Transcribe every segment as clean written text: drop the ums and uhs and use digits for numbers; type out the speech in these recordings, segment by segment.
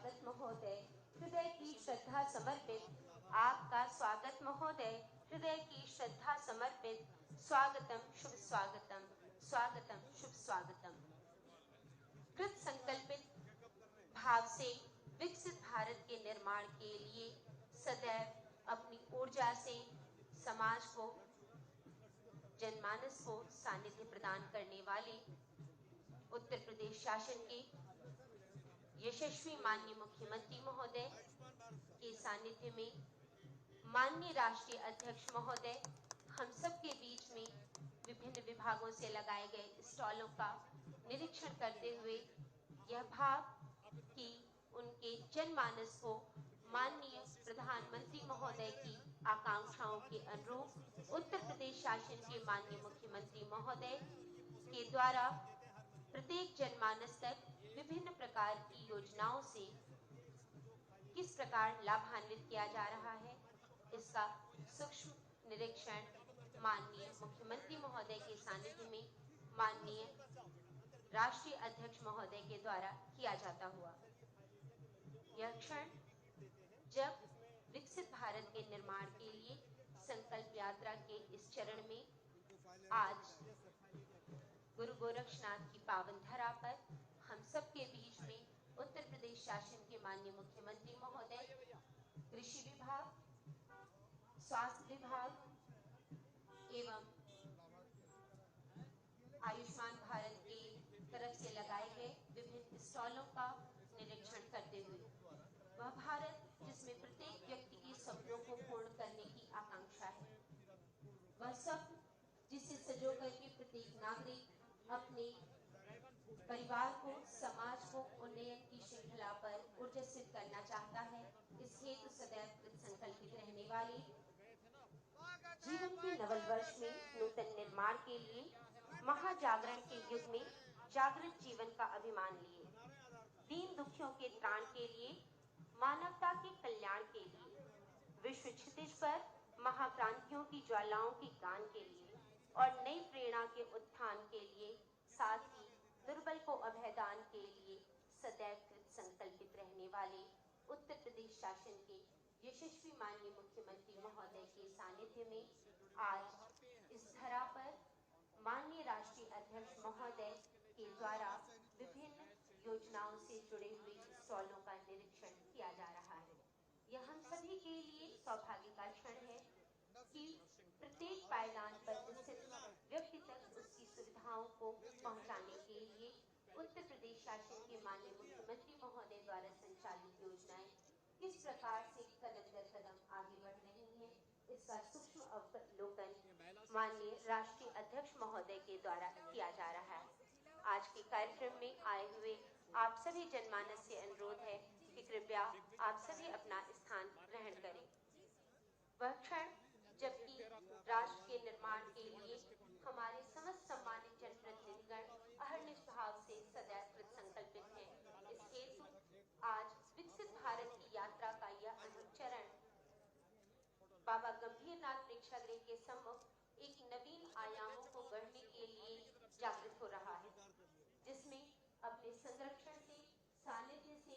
स्वागत महोदय, हृदय की श्रद्धा समर्पित। आपका स्वागत महोदय, हृदय की श्रद्धा समर्पित। स्वागतम, शुभ स्वागतम, स्वागतम, शुभ स्वागतम। कृत संकल्पित भाव से विकसित भारत के निर्माण के लिए सदैव अपनी ऊर्जा से समाज को, जनमानस को सानिध्य प्रदान करने वाले उत्तर प्रदेश शासन के यशस्वी माननीय मुख्यमंत्री महोदय के सानिध्य में माननीय राष्ट्रीय अध्यक्ष महोदय हम सब के बीच में विभिन्न विभागों से लगाए गए स्टॉलों का निरीक्षण करते हुए यह भाव कि उनके जनमानस को माननीय प्रधानमंत्री महोदय की आकांक्षाओं के अनुरूप उत्तर प्रदेश शासन के माननीय मुख्यमंत्री महोदय के द्वारा प्रत्येक जनमानस तक विभिन्न प्रकार की योजनाओं से किस प्रकार लाभान्वित किया जा रहा है, इसका सूक्ष्म निरीक्षण माननीय मुख्यमंत्री महोदय के सानिध्य में माननीय राष्ट्रीय अध्यक्ष महोदय के द्वारा किया जाता हुआ। यह क्षण जब विकसित भारत के निर्माण के लिए संकल्प यात्रा के इस चरण में आज गुरु गोरक्षनाथ की पावन धरा पर हम सब के बीच में उत्तर प्रदेश शासन के माननीय मुख्यमंत्री महोदय कृषि विभाग, स्वास्थ्य विभाग एवं आयुष्मान भारत की तरफ से लगाए गए विभिन्न स्टॉलों का निरीक्षण करते हुए वह भारत जिसमें प्रत्येक व्यक्ति के सपनों को पूर्ण करने की आकांक्षा है, वह सब जिसे संजोकर के प्रत्येक नागरिक अपने परिवार को, समाज को उन्नयन की श्रृंखला पर ऊर्जित करना चाहता है। इस हेतु सदैव कृत संकल्पित रहने वाले जीवन के नवल वर्ष में नूतन निर्माण के लिए महाजागरण के युग में जागृत जीवन का अभिमान लिए, दीन दुखियों के त्राण के लिए, मानवता के कल्याण के लिए, विश्व क्षितिज पर महाक्रांतियों की ज्वालाओं की गान के लिए और नई प्रेरणा के उत्थान के लिए, साथ ही दुर्बल को अभयदान के लिए सदैव कृत संकल्पित रहने वाले उत्तर प्रदेश शासन के यशस्वी माननीय मुख्यमंत्री महोदय के सानिध्य में आज इस धरा पर माननीय राष्ट्रीय अध्यक्ष महोदय के द्वारा विभिन्न योजनाओं से जुड़े हुए स्टॉलों का निरीक्षण किया जा रहा है। यह हम सभी के लिए सौभाग्य का क्षण है कि प्रत्येक पायदान पर स्थित व्यक्ति तक उसकी सुविधाओं को पहुंचाने के लिए उत्तर प्रदेश शासन के माननीय मुख्यमंत्री महोदय द्वारा संचालित योजनाएं किस प्रकार से कदम दर कदम आगे बढ़ रही हैं, इसका सूक्ष्म अवलोकन माननीय राष्ट्रीय अध्यक्ष महोदय के द्वारा किया जा रहा है। आज के कार्यक्रम में आए हुए आप सभी जनमानस से अनुरोध है कि कृपया आप सभी अपना स्थान ग्रहण करें। वह क्षण जबकि राष्ट्र के निर्माण के लिए हमारे समस्त सम्मानित जनप्रतिनिधिगण अहर्निश भाव से सदैव कृत संकल्पित हैं। इस हेतु आज विकसित भारत की यात्रा का यह अनुचरण बाबा गंभीरनाथ प्रेक्षागृह के सम्मुख एक नवीन आयामों को गढ़ने के लिए जागृत हो रहा है, जिसमें अपने संरक्षण से, सानिध्य से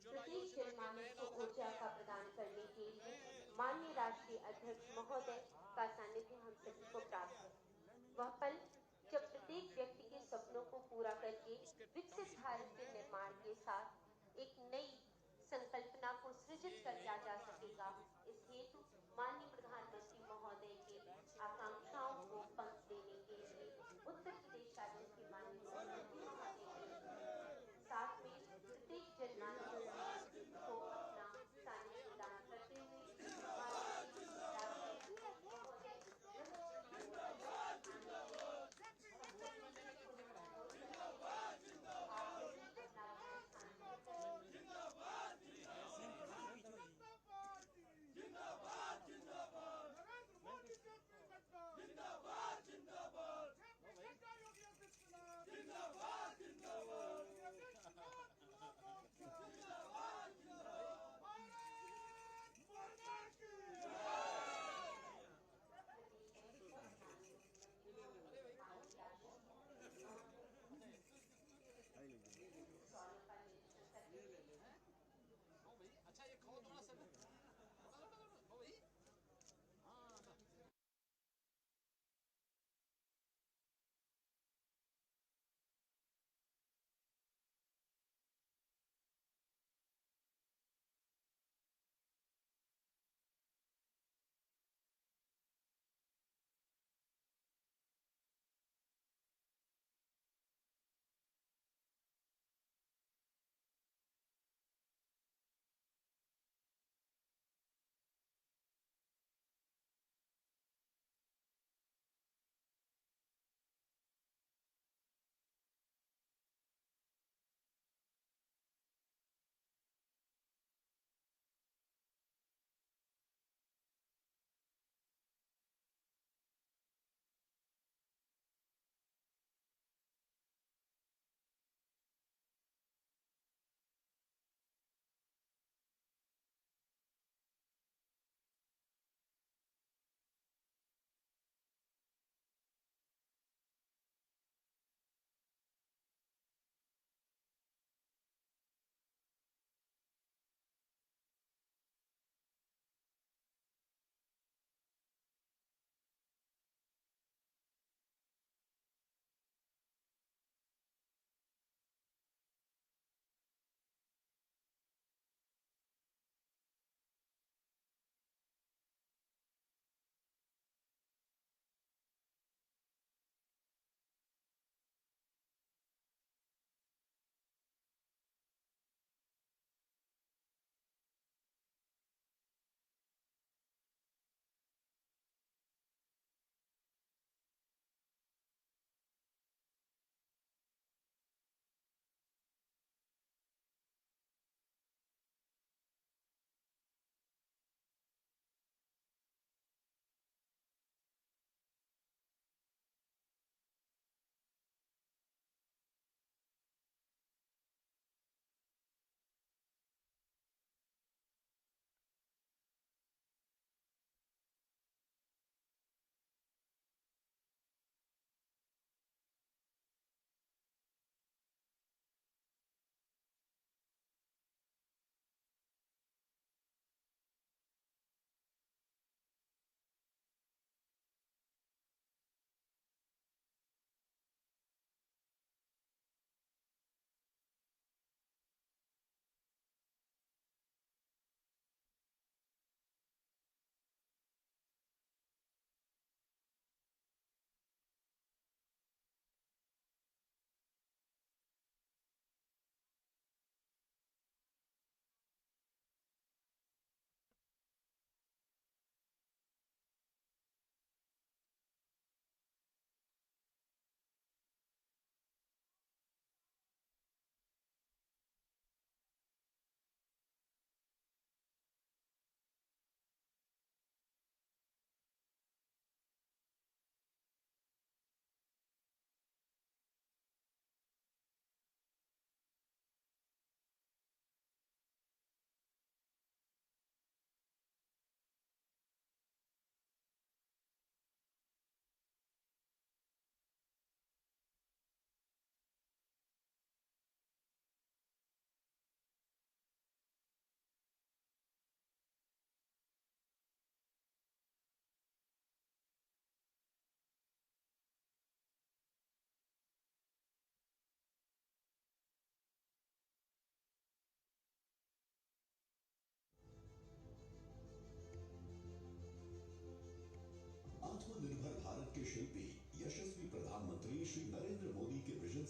प्रत्येक जनमानस को ऊर्जा का प्रदान करने के लिए माननीय राष्ट्रीय अध्यक्ष महोदय का सानिध्य हम सभी को प्राप्त है। वह पल जब प्रत्येक व्यक्ति के सपनों को पूरा करके विकसित भारत के निर्माण के साथ एक नई संकल्पना को सृजित किया जा सकेगा। इस हेतु माननीय प्रधानमंत्री महोदय की आकांक्षाओं को पंख देने के लिए उत्तर प्रदेश शासन के माननीय मुख्यमंत्री महोदय के साथ में प्रत्येक जनमानस को अपना सानिध्य प्रदान करते हुए जिंदाबाद जिंदाबाद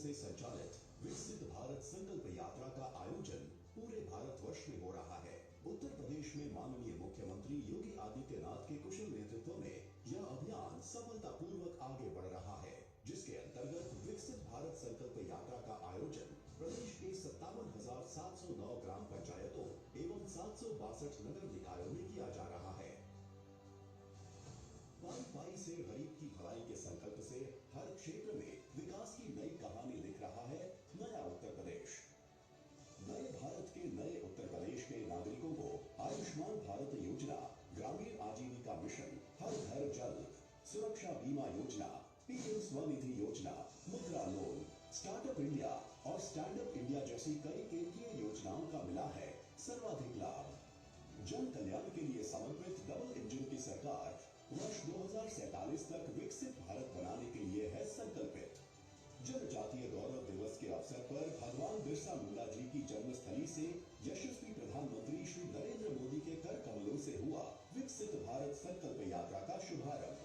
से संचालित विकसित भारत संकल्प यात्रा का आयोजन पूरे भारतवर्ष में हो रहा है। उत्तर प्रदेश में माननीय मुख्यमंत्री योगी आदित्यनाथ के कुशल नेतृत्व में यह अभियान सफलतापूर्वक आगे बढ़ रहा है, जिसके अंतर्गत विकसित भारत संकल्प यात्रा का आयोजन प्रदेश के 57,709 ग्राम पंचायतों एवं 762 नगर निकायों में किया जा रहा है। पाई पाई से गरीब की भलाई के संकल्प से हर क्षेत्र में विकास की नई कहानी लिख रहा है नया उत्तर प्रदेश। नए भारत के नए उत्तर प्रदेश के नागरिकों को आयुष्मान भारत योजना, ग्रामीण आजीविका मिशन, हर घर जल, सुरक्षा बीमा योजना, पीएम स्वनिधि योजना, मुद्रा लोन, स्टार्टअप इंडिया और स्टैंड अप इंडिया जैसी कई केंद्रीय योजनाओं का मिला है सर्वाधिक लाभ। जन कल्याण के लिए समर्पित डबल इंजन की सरकार वर्ष 2047 तक विकसित भारत बनाने के लिए है संकल्पित। जनजातीय गौरव दिवस के अवसर पर भगवान बिरसा मुंडा जी की जन्मस्थली से यशस्वी प्रधानमंत्री श्री नरेंद्र मोदी के कर कमलों से हुआ विकसित भारत संकल्प यात्रा का शुभारंभ।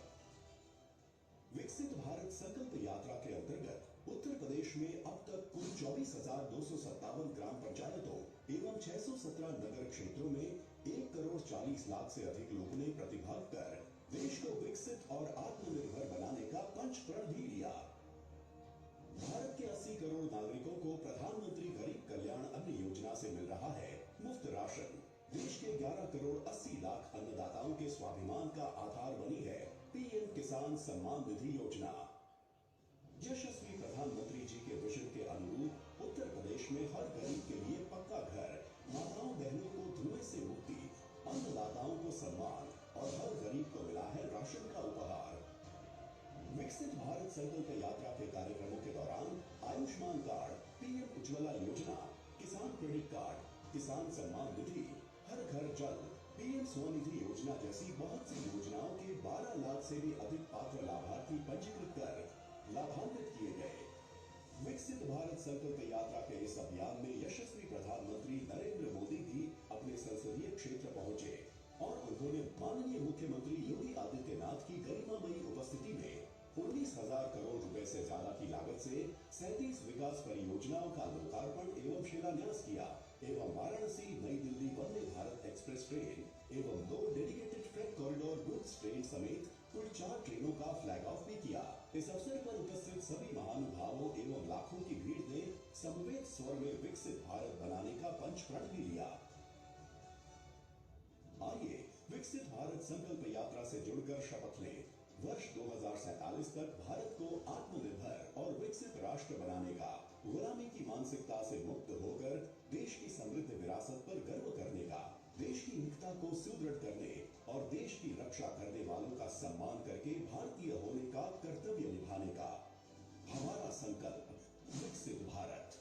विकसित भारत संकल्प यात्रा के अंतर्गत उत्तर प्रदेश में अब तक कुल 24,257 ग्राम पंचायतों एवं 617 नगर क्षेत्रों में 1,40,00,000 से अधिक लोगों ने प्रतिभाग कर देश को विकसित और आत्मनिर्भर बनाने का पंच प्रण भी लिया। भारत के 80 करोड़ नागरिकों को प्रधानमंत्री गरीब कल्याण अन्न योजना से मिल रहा है मुफ्त राशन। देश के 11 करोड़ 80 लाख अन्नदाताओं के स्वाभिमान का आधार बनी है पीएम किसान सम्मान निधि योजना। यशस्वी प्रधानमंत्री जी के विजन के अनुरूप उत्तर प्रदेश में हर गरीब के लिए पक्का घर, माताओं बहनों को धुएं से मुक्ति, अन्नदाताओं को सम्मान और हर गरीब को मिला है राशन का उपहार। विकसित भारत संकल्प यात्रा के कार्यक्रमों के दौरान आयुष्मान कार्ड, पीएम उज्ज्वला योजना, किसान क्रेडिट कार्ड, किसान सम्मान निधि, हर घर जल, पीएम स्वनिधि योजना जैसी बहुत सी योजनाओं के 12 लाख से भी अधिक पात्र लाभार्थी पंजीकृत कर लाभान्वित किए गए। विकसित भारत संकल्प यात्रा के इस अभियान में यशस्वी प्रधानमंत्री नरेंद्र मोदी भी अपने संसदीय क्षेत्र पहुंचे और उन्होंने माननीय मुख्यमंत्री योगी आदित्यनाथ की गरिमामयी उपस्थिति में 19,000 करोड़ रुपए से ज्यादा की लागत से 37 विकास परियोजनाओं का लोकार्पण एवं शिलान्यास किया एवं वाराणसी नई दिल्ली वंदे भारत एक्सप्रेस ट्रेन एवं 2 dedicated freight corridor goods train समेत कुल 4 ट्रेनों का फ्लैग ऑफ भी किया। इस अवसर पर उपस्थित सभी महानुभावों एवं लाखों की भीड़ ने समवेत स्वर में विकसित भारत बनाने का पंच प्रण भी लिया। आइए विकसित भारत संकल्प यात्रा से जुड़कर शपथ लें। वर्ष 2047 तक भारत को आत्मनिर्भर और विकसित राष्ट्र बनाने का, गुलामी की मानसिकता से मुक्त होकर देश की समृद्ध विरासत पर गर्व करने का, देश की एकता को सुदृढ़ करने और देश की रक्षा करने वालों का सम्मान करके भारतीय होने का कर्तव्य निभाने का। हमारा संकल्प विकसित भारत।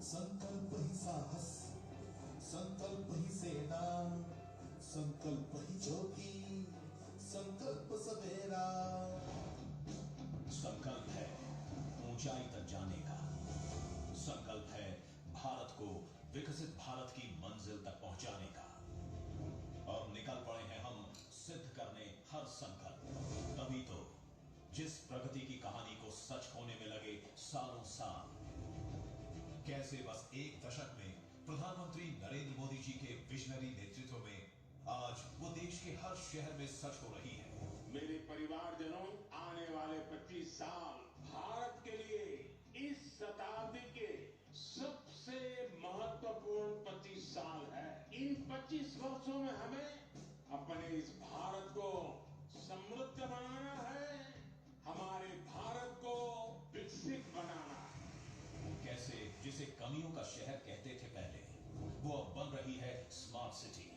संकल्प ही साहस, संकल्प ही सेना, संकल्प ही ज्योति, संकल्प सवेरा। संकल्प है ऊंचाई तक जाने का, संकल्प है भारत को विकसित भारत की मंजिल तक पहुंचाने का। और निकल पड़े हैं हम सिद्ध करने हर संकल्प। तभी तो जिस प्रगति की कहानी को सच होने में लगे सालों साल, कैसे बस एक दशक में प्रधानमंत्री नरेंद्र मोदी जी के विजनरी नेतृत्व में आज वो देश के हर शहर में सच हो रही है। मेरे परिवारजनों, आने वाले 25 साल भारत के लिए इस शताब्दी के सबसे महत्वपूर्ण 25 साल है। इन 25 वर्षों में हमें अपने इस भारत को समृद्ध बनाना है, हमारे भारत को विकसित बनाना है। कैसे जिसे कमियों का शहर कहते थे पहले, वो अब बन रही है स्मार्ट सिटी।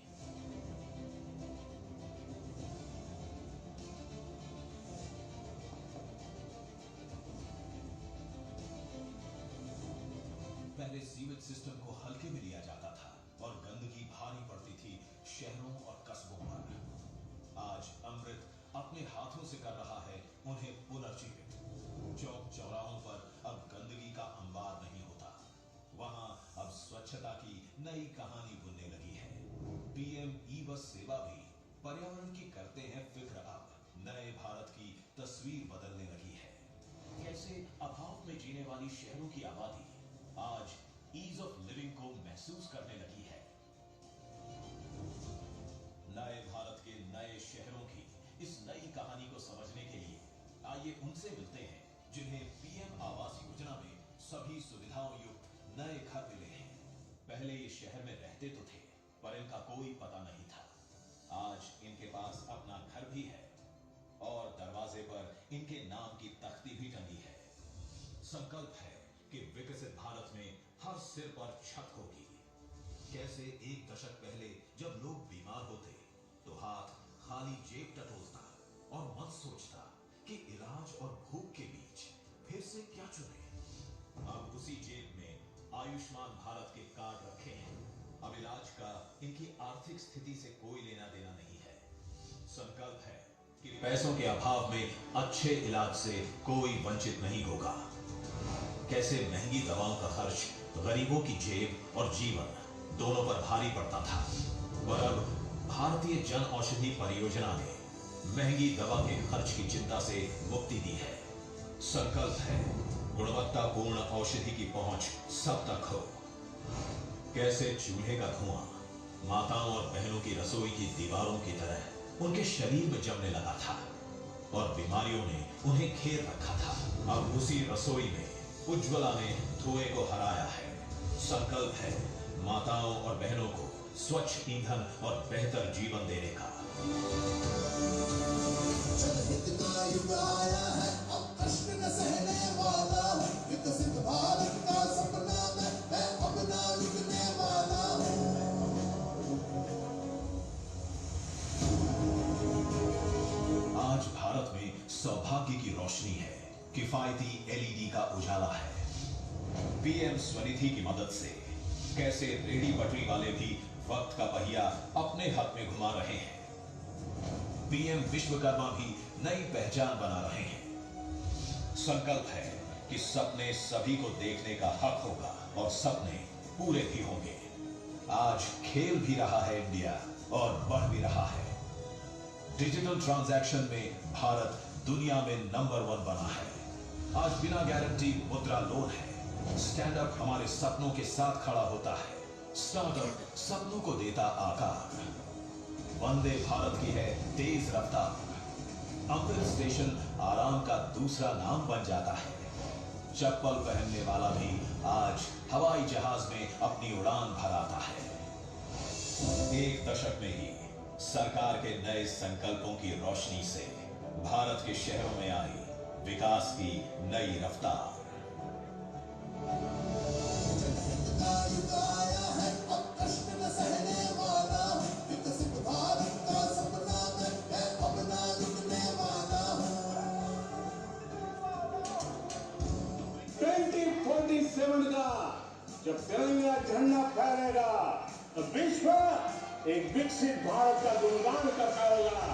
पहले सीवेज सिस्टम को हल्के में लिया जाता था और गंदगी भारी पड़ती थी शहरों और कस्बों पर। आज अमृत अपने हाथों से कर रहा है उन्हें पुनर्जीवित। चौक चौराहों पर अब गंदगी का अंबार नहीं होता, वहां अब स्वच्छता की नई कहानी बुनने लगी है। पीएम ई बस सेवा भी पर्यावरण की करते हैं फिक्र अब। नए भारत की तस्वीर बदलने लगी है। कैसे अभाव में जीने वाली शहरों की आबादी आज ईज ऑफ लिविंग को महसूस करने लगी है। नए भारत के नए शहरों की इस नई कहानी को समझने के लिए आइए उनसे मिलते हैं जिन्हें पीएम आवास योजना में सभी सुविधाओं युक्त नए घर मिले हैं। पहले ये शहर में रहते तो थे, पर इनका कोई पता नहीं था। आज इनके पास अपना घर भी है और दरवाजे पर इनके नाम की तख्ती भी टंगी है। संकल्प है कि विकसित भारत में हर सिर पर छत होगी। कैसे एक दशक पहले जब लोग बीमार होते तो हाथ खाली जेब टटोलता और मन सोचता कि इलाज और भूख के बीच फिर से क्या चुने। अब उसी जेब में आयुष्मान भारत के कार्ड रखे हैं। अब इलाज का इनकी आर्थिक स्थिति से कोई लेना देना नहीं है। संकल्प है कि पैसों के अभाव में अच्छे इलाज से कोई वंचित नहीं होगा। कैसे महंगी दवाओं का खर्च गरीबों की जेब और जीवन दोनों पर भारी पड़ता था, और अब भारतीय जन औषधि परियोजना ने महंगी दवा के खर्च की चिंता से मुक्ति दी है। संकल्प है गुणवत्तापूर्ण औषधि की पहुंच सब तक हो। कैसे चूल्हे का धुआं माताओं और बहनों की रसोई की दीवारों की तरह उनके शरीर में जमने लगा था और बीमारियों ने उन्हें घेर रखा था। अब उसी रसोई में उज्ज्वला ने धुएं को हराया है। संकल्प है माताओं और बहनों को स्वच्छ ईंधन और बेहतर जीवन देने का। जनहित का युग आया है, अब कष्ट न सहने वाला हूँ। विकसित भारत का सपना मैं अपना रुकने वाला हूँ। आज भारत में सौभाग्य की रोशनी है, किफायती एलईडी का उजाला है। पीएम स्वनिधि की मदद से कैसे रेहड़ी पटरी वाले भी वक्त का पहिया अपने हाथ में घुमा रहे हैं। पीएम विश्वकर्मा भी नई पहचान बना रहे हैं। संकल्प है कि सपने सभी को देखने का हक होगा और सपने पूरे भी होंगे। आज खेल भी रहा है इंडिया और बढ़ भी रहा है। डिजिटल ट्रांजैक्शन में भारत दुनिया में नंबर 1 बना है। आज बिना गारंटी मुद्रा लोन है। स्टैंड अप हमारे सपनों के साथ खड़ा होता है। स्टार्टअप सपनों को देता आकार। वंदे भारत की है तेज रफ्तार। अमृत स्टेशन आराम का दूसरा नाम बन जाता है। चप्पल पहनने वाला भी आज हवाई जहाज में अपनी उड़ान भराता है। एक दशक में ही सरकार के नए संकल्पों की रोशनी से भारत के शहरों में आई विकास की नई रफ्तार। जनहित का युग आया है, अब कष्ट न सहने वाला हूँ। विकसित भारत का सपना मैं अपना रुकने वाला हूँ। 2047 का जब तिरंगा झंडा फहरेगा तो विश्व एक विकसित भारत का गुणगान करता होगा।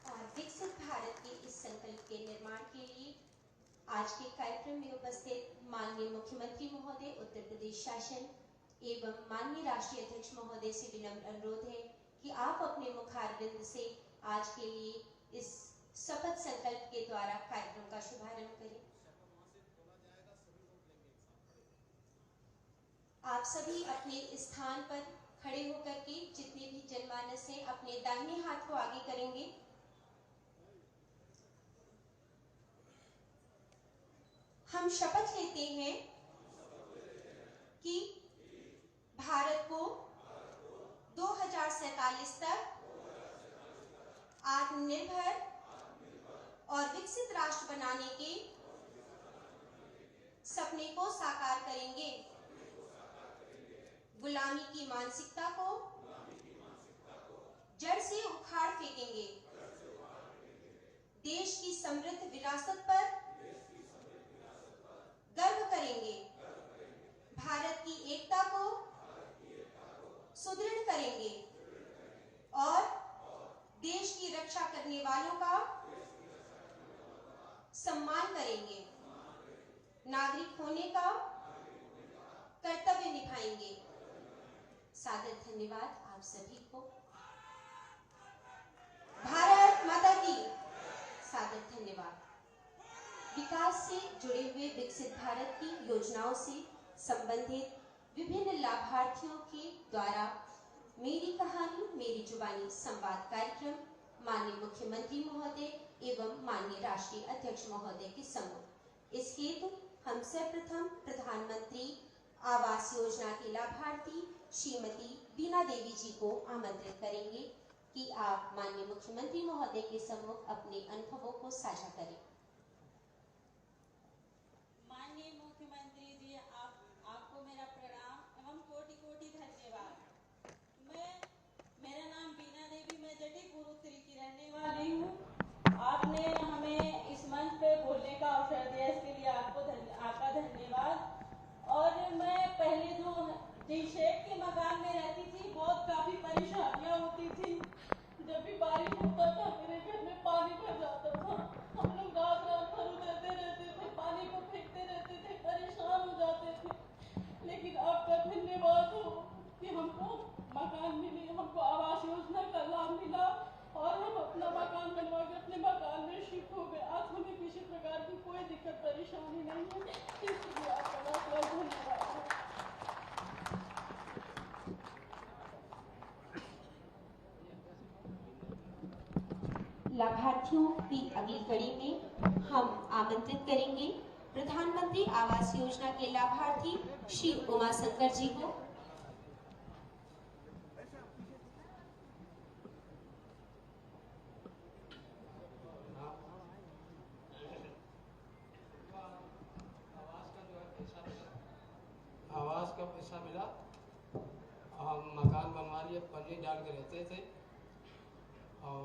और विकसित भारत के इस संकल्प के निर्माण के लिए आज के कार्यक्रम में उपस्थित माननीय मुख्यमंत्री महोदय, उत्तर प्रदेश शासन एवं माननीय राष्ट्रीय अध्यक्ष महोदय से विनम्र अनुरोध है कि आप अपने मुखारविंद से आज के लिए इस शपथ संकल्प के द्वारा कार्यक्रम का शुभारंभ करें। आप सभी अपने स्थान पर खड़े होकर के जितने भी जनमानस हैं अपने दाहिने हाथ को आगे करेंगे। हम शपथ लेते हैं कि भारत को 2047 तक आत्मनिर्भर और विकसित राष्ट्र बनाने के सपने को साकार करेंगे। गुलामी की मानसिकता को जड़ से उखाड़ फेंकेंगे। देश की समृद्ध विरासत पर गर्व करेंगे। भारत की एकता को सुदृढ़ करेंगे और देश की रक्षा करने वालों का सम्मान करेंगे। नागरिक होने का कर्तव्य निभाएंगे। सादर धन्यवाद आप सभी को। भारत माता की सादर धन्यवाद। विकास से जुड़े हुए विकसित भारत की योजनाओं से संबंधित विभिन्न लाभार्थियों के द्वारा मेरी कहानी मेरी जुबानी संवाद कार्यक्रम माननीय मुख्यमंत्री महोदय एवं माननीय राष्ट्रीय अध्यक्ष महोदय के सम्मुख इस हेतु हम सर्वप्रथम प्रधानमंत्री आवास योजना के लाभार्थी श्रीमती बीना देवी जी को आमंत्रित करेंगे कि आप माननीय मुख्यमंत्री महोदय के सम्मुख अपने अनुभवों को साझा करें। माननीय मुख्यमंत्री जी, आपको मेरा प्रणाम एवं कोटि कोटि धन्यवाद। मेरा नाम बीना देवी, मैं जटीपुर उत्तरी की रहने वाली हूँ। आपने हमें इस मंच पे बोलने का अवसर दिया, इसके लिए आपका धन्यवाद। और मैं पहले जो शेड के मकान में रहती थी, बहुत काफी परेशानियां होती थी। जब भी बारिश होता था मेरे घर में पानी भर जाता था। हम लोग रात रात भर उतरते रहते थे, पानी को फेंकते रहते थे, परेशान हो जाते थे। लेकिन आपका धन्यवाद हो कि हमको मकान मिले, हमको आवास योजना का लाभ मिला और हम अपना मकान बनवा के अपने मकान में शिफ्ट हो गए। आज हमें किसी प्रकार की कोई दिक्कत परेशानी नहीं है, इसलिए आपका बहुत बहुत धन्यवाद है। लाभार्थियों की अगली कड़ी में हम आमंत्रित करेंगे प्रधानमंत्री आवास योजना के लाभार्थी श्री उमाशंकर जी को। आवास का पैसा मिला, हम मकान बनवा लिए, पन्नी डाल के रहते थे। और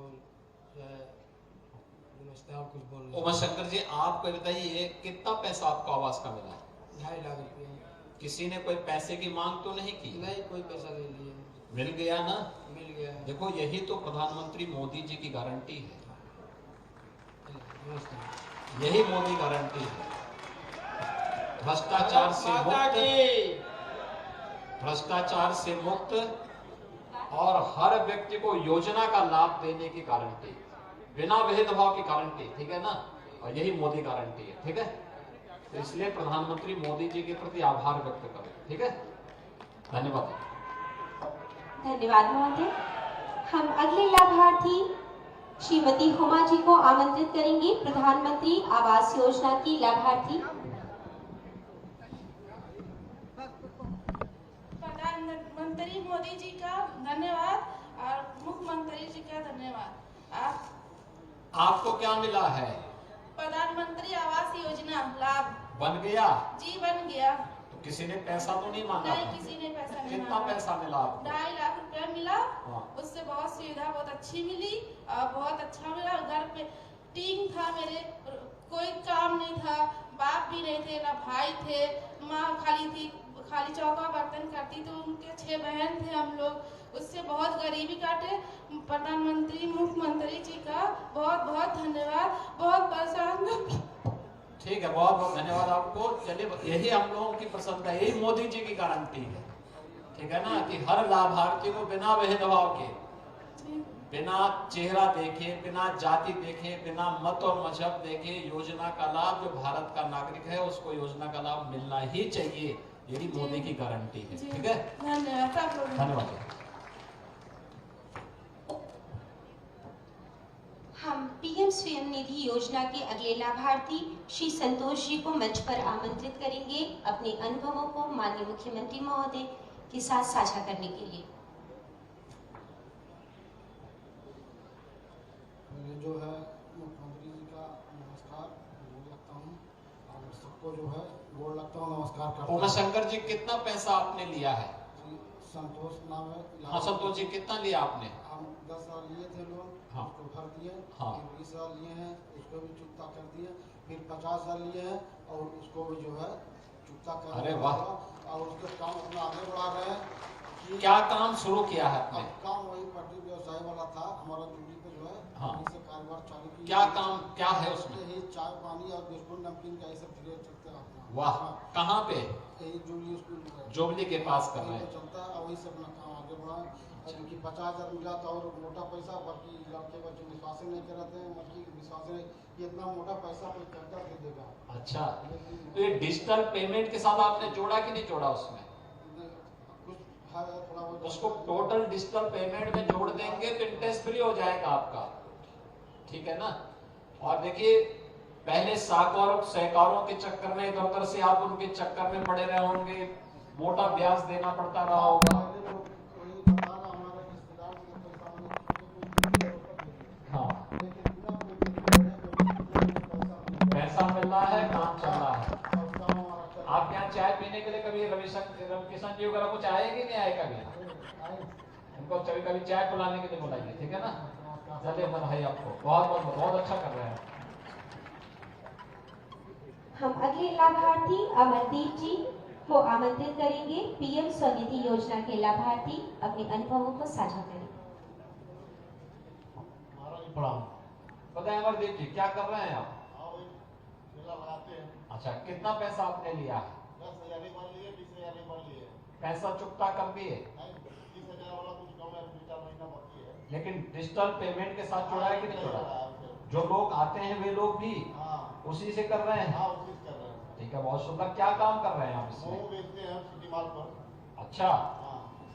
नमस्ते, और कुछ बोल रहे? उमाशंकर जी, आपको बताइए कितना पैसा आपको आवास का मिला? 2.5 लाख रुपये। किसी ने कोई पैसे की मांग तो नहीं की? नहीं, कोई पैसा नहीं लिए। मिल गया ना? मिल गया। देखो, यही तो प्रधानमंत्री मोदी जी की गारंटी है। नमस्ते। यही मोदी गारंटी है। भ्रष्टाचार से मुक्त, भ्रष्टाचार से मुक्त और हर व्यक्ति को योजना का लाभ देने की गारंटी, बिना भेदभाव की गारंटी, ठीक है ना? और यही मोदी गारंटी है, ठीक है? तो इसलिए प्रधानमंत्री मोदी जी के प्रति आभार व्यक्त करें, ठीक है? धन्यवाद। धन्यवाद महोदय। हम अगले लाभार्थी श्रीमती हुमा जी को आमंत्रित करेंगे, प्रधानमंत्री आवास योजना की लाभार्थी। प्रधानमंत्री मोदी जी का धन्यवाद और मुख्यमंत्री जी का धन्यवाद। आपको क्या मिला है? प्रधानमंत्री आवास योजना लाभ बन गया? जी बन गया। तो किसी ने पैसा तो नहीं मांगा? नहीं, किसी ने पैसा नहीं कितना मांगा। पैसा मिला आपको? 2.5 लाख रुपया मिला। हाँ। उससे बहुत सुविधा बहुत अच्छी मिली और बहुत अच्छा मिला। घर पे टीम था, मेरे कोई काम नहीं था, बाप भी नहीं थे, ना भाई थे, माँ खाली थी, खाली चौका बर्तन करती, तो उनके 6 बहन थे हम लोग। उससे बहुत गरीबी काटे। प्रधानमंत्री मुख्यमंत्री जी का बहुत बहुत धन्यवाद। बहुत परेशान। ठीक है, बहुत बहुत धन्यवाद आपको। चलिए, यही हम लोगों की पसंद है, यही मोदी जी की गारंटी है, ठीक है ना? कि हर लाभार्थी को बिना भेदभाव के, बिना चेहरा देखे, बिना जाति देखे, बिना मत और मजहब देखे योजना का लाभ, जो भारत का नागरिक है उसको योजना का लाभ मिलना ही चाहिए। यही मोदी की गारंटी है, ठीक है? धन्यवाद। हम पीएम स्वयं निधि योजना के अगले लाभार्थी श्री संतोष जी को मंच पर आमंत्रित करेंगे अपने अनुभवों को माननीय मुख्यमंत्री महोदय के साथ साझा करने के लिए। जो है मुख्यमंत्री जी का नमस्कार बोल लगता हूँ और सबको जो है बोल लगता हूँ नमस्कार करता हूँ। उमाशंकर जी, कितना पैसा आपने लिया है? संतोष नाम है। हाँ संतोष जी, कितना लिया आपने? हम 10 साल लिए थे लोन, हाँ। उसको भर दिए। हाँ। 20 साल लिए हैं, उसको भी चुकता कर दिए। फिर 50 साल लिए हैं और उसको भी जो है चुकता कर। अरे वाह। और उसके काम अपना आगे बढ़ा रहे हैं। क्या काम शुरू किया है आपने? अब काम वही पट्टी व्यवसाय वाला था हमारा ड्यूटी पे जो है। हाँ। से कारोबार चालू किया। क्या काम क्या है उसमें? यही चाय पानी और बिस्कुट नमकीन का ये सब धीरे चलते रहता है। वाह, कहाँ पे? यही जुबली स्कूल जोबली के पास कर रहे हैं। चलता है, वही से अपना काम आगे बढ़ा। क्योंकि 50,000 मिला था और मोटा पैसा, बाकी लड़के बच्चे विश्वास नहीं कराते हैं, बाकी विश्वास नहीं कि इतना मोटा पैसा कोई कर्जा दे देगा। अच्छा, तो ये डिजिटल पेमेंट के साथ आपने जोड़ा कि नहीं जोड़ा उसमें? कुछ है थोड़ा बहुत। उसको टोटल डिजिटल पेमेंट में जोड़ देंगे तो इंटरेस्ट फ्री हो जाएगा आपका, ठीक है ना। और देखिए, पहले साहूकारों के चक्कर में इधर उधर से आप उनके चक्कर में पड़े रहे होंगे, मोटा ब्याज देना पड़ता रहा होगा। हाँ, पैसा मिल रहा है, काम चल रहा है। आप यहाँ चाय पीने के लिए कभी रविकिशन जी वगैरह कुछ आए कि नहीं आए कभी? उनको कभी चाय पिलाने के लिए बुलाइए, ठीक है ना। चलिए बधाई आपको, बहुत अच्छा कर रहे हैं। हम अगले लाभार्थी अमरदीप जी को आमंत्रित करेंगे। पीएम स्वनिधि योजना के लाभार्थी अपने अनुभवों को साझा करें। बताएं अमरदीप जी, क्या कर रहे हैं आप? अच्छा, कितना पैसा आपने लिया? 10,000 एक बार लिए, 20,000 एक बार लिए। पैसा चुकता कर दिए? 30,000 वाला कुछ कम है, 2-4 महीना बाकी है। लेकिन डिजिटल पेमेंट के साथ जुड़ा है कि नहीं जुड़ा? जो लोग आते हैं वे लोग भी उसी से कर रहे हैं? हाँ, उसी से कर रहे हैं। ठीक है, बहुत सुंदर। क्या काम कर रहे हैं आप इसमें? वो बेचते हैं सिटी माल पर। अच्छा,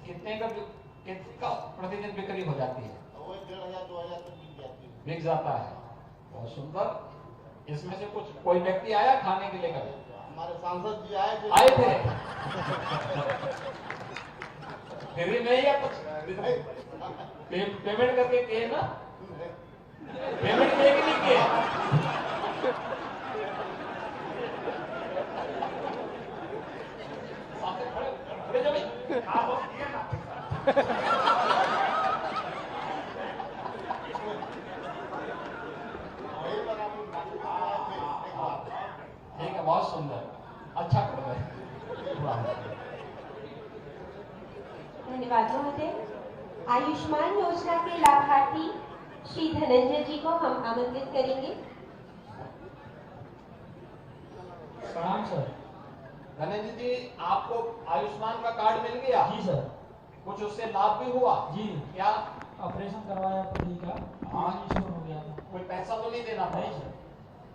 कितने का प्रतिदिन बिक्री हो जाती है? वो 1,500-2,000 तक बिक जाती है। बिक जाता है, बहुत सुंदर। इसमें से कुछ कोई व्यक्ति आया खाने के लिए कभी? हमारे सांसद जी आए थे फ्री में या कुछ पेमेंट करके किए ना? पेमेंट किए कि नहीं किए? खड़े जो भाई, आप किए ना? ठीक है, बहुत सुंदर, अच्छा कर रहे हैं। धन्यवाद महोदय। आयुष्मान योजना के लाभार्थी श्री धनंजय जी को हम आमंत्रित करेंगे। प्रणाम सर। धनंजय जी, आपको आयुष्मान का कार्ड मिल गया? जी सर। कुछ उससे लाभ भी हुआ? जी। क्या? ऑपरेशन करवाया पति का, हाँ, हो गया था। कोई पैसा तो नहीं देना? नहीं सर।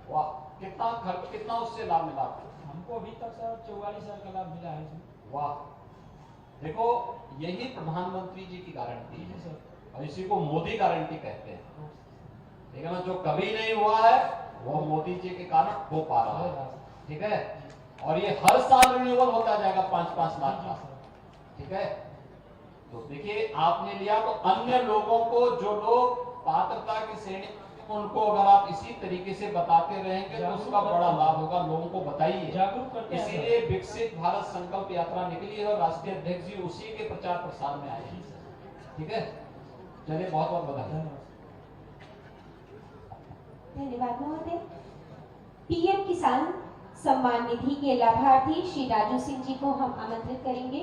वाह, कितना उससे लाभ मिला? हमको अभी तक सर 44,000 का लाभ मिला है सर। वाह, देखो यही प्रधानमंत्री जी की गारंटी है सर, और इसी को मोदी गारंटी कहते हैं। ठीक है ना, जो कभी नहीं हुआ है वो मोदी जी के कारण हो पा रहा है, ठीक है। और ये हर साल रिन्यूअल होता जाएगा 5-5 लाख का, ठीक है। तो देखिए, आपने लिया तो अन्य लोगों को, जो लोग पात्रता की श्रेणी, उनको अगर आप इसी तरीके से बताते रहेंगे तो उसका बड़ा लाभ होगा। लोगों को बताइए, जागरूक करते हैं। इसीलिए विकसित भारत संकल्प यात्रा निकली है और राष्ट्रीय अध्यक्ष जी उसी के प्रचार प्रसार में आए हैं, ठीक है। चलिए, बहुत बहुत बधाई। धन्यवाद महोदय। पीएम किसान सम्मान निधि के लाभार्थी श्री राजू सिंह जी को हम आमंत्रित करेंगे।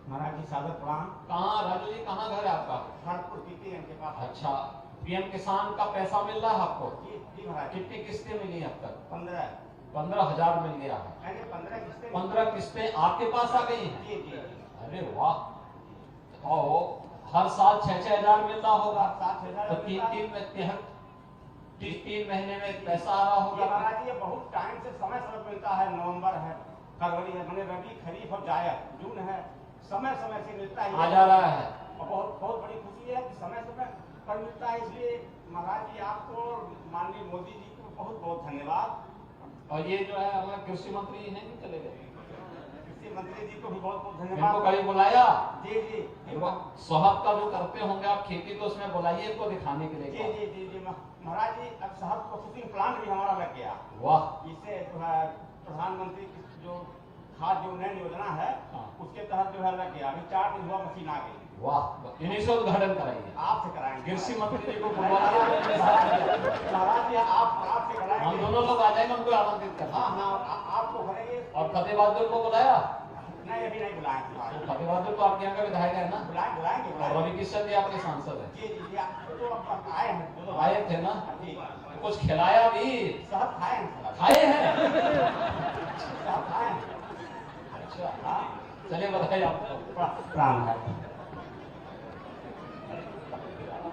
महाराज जी सादर प्रणाम। कहाँ राजू जी, कहाँ घर है आपका? खड़गपुर पीपीएम के पास। अच्छा, पीएम किसान का पैसा मिल रहा है आपको? जी महाराज। कितनी किस्तें मिली अब तक? 15,000 मिल गया है। 15 किस्तें आपके पास आ गई हैं? जी जी। अरे वाह। और हर साल 6-6 हजार मिल रहा होगा? 7,000 तो 3 महीने में पैसा आ रहा होगा? महाराज, ये बहुत टाइम से समय मिलता है। नवंबर है, फरवरी है, मैंने रबी, खरीफ और जायद, जून है, समय से मिलता है, आ जा रहा है। और बहुत बड़ी खुशी है कि समय पर मिलता है। इसलिए महाराज जी, आपको माननीय मोदी जी को बहुत बहुत धन्यवाद। और ये जो है हमारे कृषि मंत्री हैं कि चले गए? कृषि मंत्री जी को भी बहुत बहुत इनको धन्यवाद। कभी बुलाया? जी जी। शहद का जो करते होंगे आप खेती, तो उसमें बुलाइए इनको दिखाने के लिए। जी जी जी जी महाराज जी, अब शहद प्रोसेसिंग प्लांट भी हमारा लग गया। वाह। इससे प्रधानमंत्री की जो खाद्य उन्नयन योजना है, उसके तहत जो है लग गया। अभी 4 दिन हुआ, मशीन आ गई। वाह, इन्हीं से उद्घाटन कराइए। आपसे कराएंगे। कृषि मंत्री जी को बुलवाइए। महाराज जी, आपसे कराएंगे। हम दोनों लोग आ जाएंगे, उनको आमंत्रित करना। हाँ, आपको करेंगे। और फतेह बहादुर को बुलाया? नहीं, अभी नहीं बुलाएंगे। फतेह बहादुर तो आपके यहाँ का विधायक है ना? बुलाएंगे। रवि किशन जी आपके सांसद है। जी जी जी, तो आए हैं। आए थे ना? कुछ खिलाया भी? साहब खाए हैं, खाए हैं? साहब खाए हैं। अच्छा, हाँ, चलिए बताइए आपको। प्रणाम है।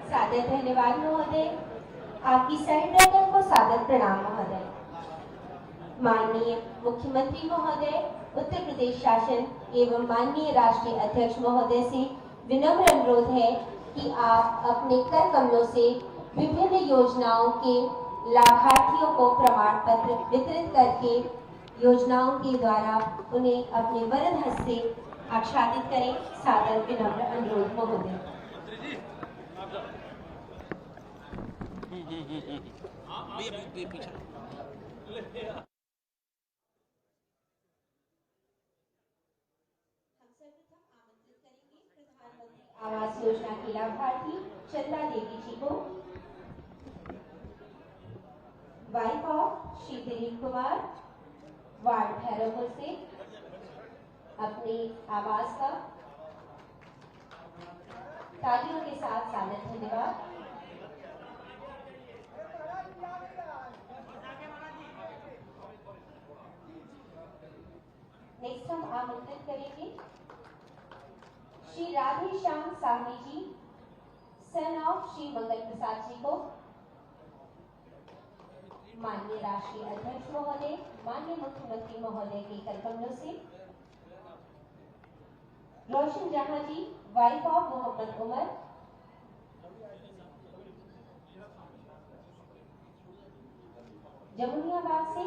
सादर धन्यवाद महोदय। आपकी साइड ड्रैगन को सादर प्रणाम महोदय। माननीय मुख्यमंत्री महोदय, उत्तर प्रदेश शासन एवं माननीय राष्ट्रीय अध्यक्ष महोदय से विनम्र अनुरोध है कि आप अपने कर कमलों से विभिन्न योजनाओं के लाभार्थियों को प्रमाण पत्र वितरित करके योजनाओं के द्वारा उन्हें अपने वरद हस्त से आच्छादित करें। सादर विनम्र अनुरोध महोदय। आवास योजना की लाभार्थी चंदा देवी जी को, wife of Shri Dilip Kumar, ward Bhairavpur से अपने आवास का तालियों के साथ सादर धन्यवाद। नेक्स्ट हम आमंत्रित करेंगे श्री राधे श्याम साहनी जी, सन ऑफ श्री मंगल प्रसाद जी को, माननीय राष्ट्रीय अध्यक्ष महोदय, माननीय मुख्यमंत्री महोदय के कर कमलों से। रोशन जहां जी, वाइफ ऑफ मोहम्मद उमर, जमुनियाबाद से।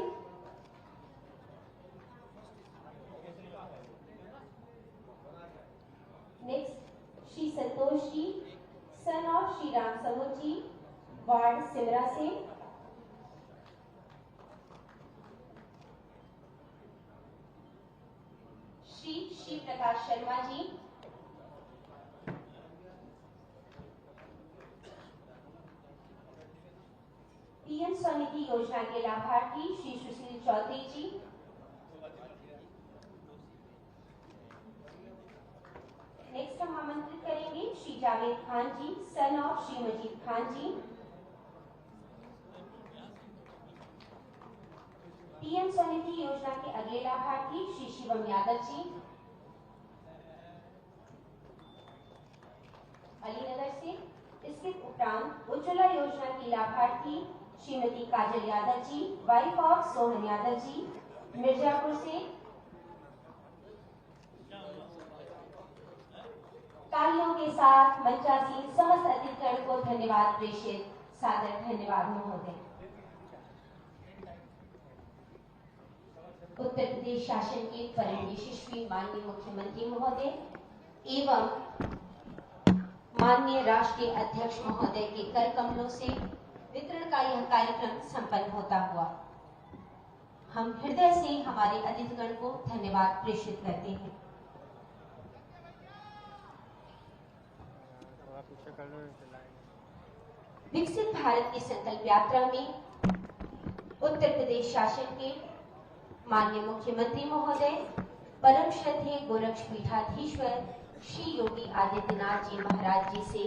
Next Shri Santosh ji, son of Shri Ram Samudra ji, ward Simra से। श्री शिव प्रकाश शर्मा जी, पीएम स्वनिधि योजना के लाभार्थी श्री सुशील चौधरी जी, नेक्स्ट हम आमंत्रित करेंगे Shri Javed Khan ji, son of Shri Majid Khan ji. PM Svanidhi Yojana के अगले लाभार्थी श्री शिवम यादव जी, अलीनगर से। इसके उपरांत उज्ज्वला योजना की लाभार्थी श्रीमती काजल यादव जी, वाइफ ऑफ सोहन यादव जी, मिर्जापुर से। तालियों के साथ मंचासीन समस्त अतिथिगण को धन्यवाद प्रेषित। सादर धन्यवाद महोदय। उत्तर प्रदेश शासन के परम यशस्वी माननीय मुख्यमंत्री महोदय एवं माननीय राष्ट्रीय अध्यक्ष महोदय के कर कमलों से वितरण का यह कार्यक्रम संपन्न होता हुआ हम हृदय से हमारे अतिथिगण को धन्यवाद प्रेषित करते हैं। विकसित भारत की संकल्प यात्रा में उत्तर प्रदेश शासन के माननीय मुख्यमंत्री महोदय परम श्रद्धेय गोरक्षपीठाधीश्वर श्री योगी आदित्यनाथ जी महाराज जी से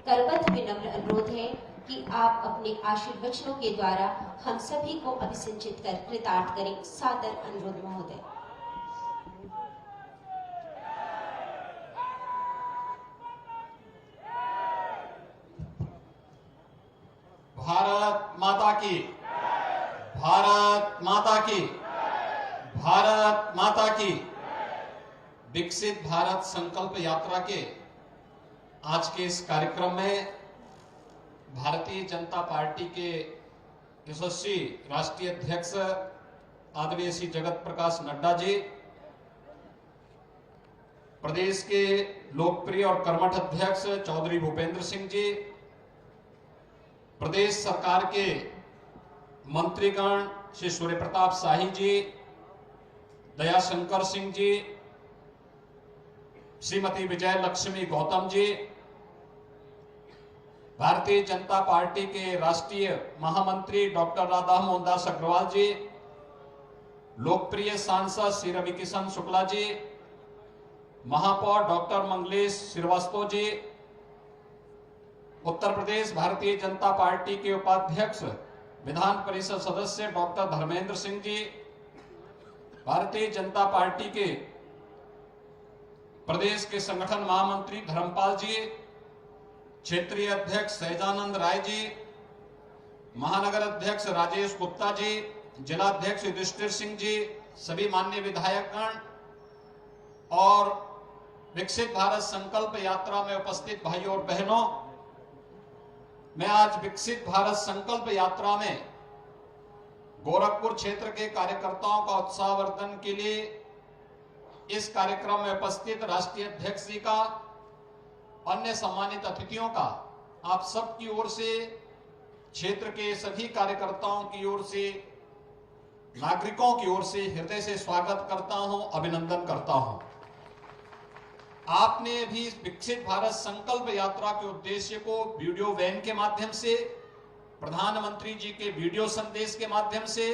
करबद्ध विनम्र अनुरोध है कि आप अपने आशीर्वचनों के द्वारा हम सभी को अभिसिंचित कर कृतार्थ करें। सादर अनुरोध महोदय। भारत माता की, भारत माता की, भारत माता की। विकसित भारत संकल्प यात्रा के आज के इस कार्यक्रम में भारतीय जनता पार्टी के यशस्वी राष्ट्रीय अध्यक्ष आदरणीय श्री जगत प्रकाश नड्डा जी, प्रदेश के लोकप्रिय और कर्मठ अध्यक्ष चौधरी भूपेंद्र सिंह जी, प्रदेश सरकार के मंत्रीगण श्री सूर्य प्रताप शाही जी, दयाशंकर सिंह जी, श्रीमती विजय लक्ष्मी गौतम जी, भारतीय जनता पार्टी के राष्ट्रीय महामंत्री डॉक्टर राधा मोहनदास अग्रवाल जी, लोकप्रिय सांसद श्री रवि किशन शुक्ला जी, महापौर डॉक्टर मंगलेश श्रीवास्तव जी, उत्तर प्रदेश भारतीय जनता पार्टी के उपाध्यक्ष विधान परिषद सदस्य डॉक्टर धर्मेंद्र सिंह जी, भारतीय जनता पार्टी के प्रदेश के संगठन महामंत्री धर्मपाल जी, क्षेत्रीय अध्यक्ष सहजानंद राय जी, महानगर अध्यक्ष राजेश गुप्ता जी, जिलाध्यक्ष युधिष्ठिर सिंह जी, सभी माननीय विधायकगण और विकसित भारत संकल्प यात्रा में उपस्थित भाइयों और बहनों, मैं आज विकसित भारत संकल्प यात्रा में गोरखपुर क्षेत्र के कार्यकर्ताओं का उत्साहवर्धन के लिए इस कार्यक्रम में उपस्थित राष्ट्रीय अध्यक्ष जी का, अन्य सम्मानित अतिथियों का आप सबकी ओर से, क्षेत्र के सभी कार्यकर्ताओं की ओर से, नागरिकों की ओर से हृदय से स्वागत करता हूं, अभिनंदन करता हूं। आपने भी विकसित भारत संकल्प यात्रा के उद्देश्य को वीडियो वैन के माध्यम से, प्रधानमंत्री जी के वीडियो संदेश के माध्यम से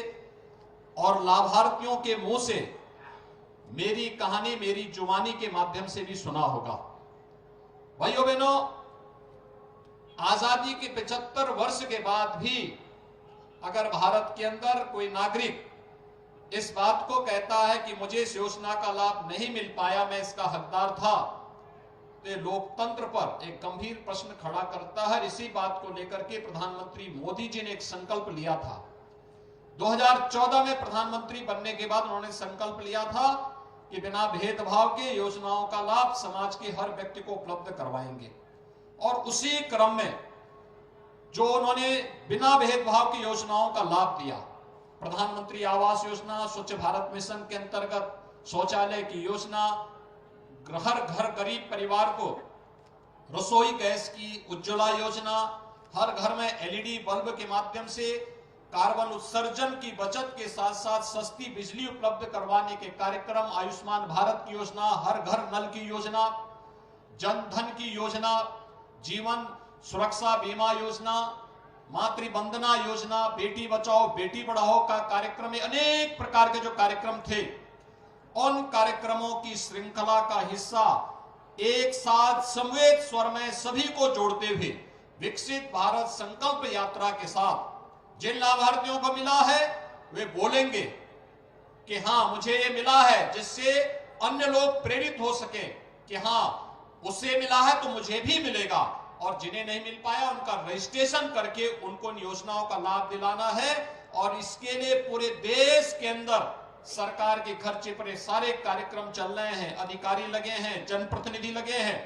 और लाभार्थियों के मुंह से मेरी कहानी मेरी जुबानी के माध्यम से भी सुना होगा। भाइयों बहनों, आजादी के 75 वर्ष के बाद भी अगर भारत के अंदर कोई नागरिक इस बात को कहता है कि मुझे इस योजना का लाभ नहीं मिल पाया, मैं इसका हकदार था, तो ये लोकतंत्र पर एक गंभीर प्रश्न खड़ा करता है। इसी बात को लेकर के प्रधानमंत्री मोदी जी ने एक संकल्प लिया था। 2014 में प्रधानमंत्री बनने के बाद उन्होंने संकल्प लिया था कि बिना भेदभाव के योजनाओं का लाभ समाज के हर व्यक्ति को उपलब्ध करवाएंगे। और उसी क्रम में जो उन्होंने बिना भेदभाव की योजनाओं का लाभ दिया, प्रधानमंत्री आवास योजना, स्वच्छ भारत मिशन के अंतर्गत शौचालय की योजना, हर घर गरीब परिवार को रसोई गैस की उज्ज्वला योजना, हर घर में एलईडी बल्ब के माध्यम से कार्बन उत्सर्जन की बचत के साथ साथ सस्ती बिजली उपलब्ध करवाने के कार्यक्रम, आयुष्मान भारत की योजना, हर घर नल की योजना, जन धन की योजना, जीवन सुरक्षा बीमा योजना, मातृवंदना योजना, बेटी बचाओ बेटी पढ़ाओ का कार्यक्रम, अनेक प्रकार के जो कार्यक्रम थे, उन कार्यक्रमों की श्रृंखला का हिस्सा एक साथ समवेत स्वर में सभी को जोड़ते हुए विकसित भारत संकल्प यात्रा के साथ जिन लाभार्थियों को मिला है वे बोलेंगे कि हाँ मुझे ये मिला है, जिससे अन्य लोग प्रेरित हो सके कि हाँ उसे मिला है तो मुझे भी मिलेगा। और जिन्हें नहीं मिल पाया उनका रजिस्ट्रेशन करके उनको इन योजनाओं का लाभ दिलाना है। और इसके लिए पूरे देश के अंदर सरकार के खर्चे पर सारे कार्यक्रम चल रहे हैं, अधिकारी लगे हैं, जनप्रतिनिधि लगे हैं।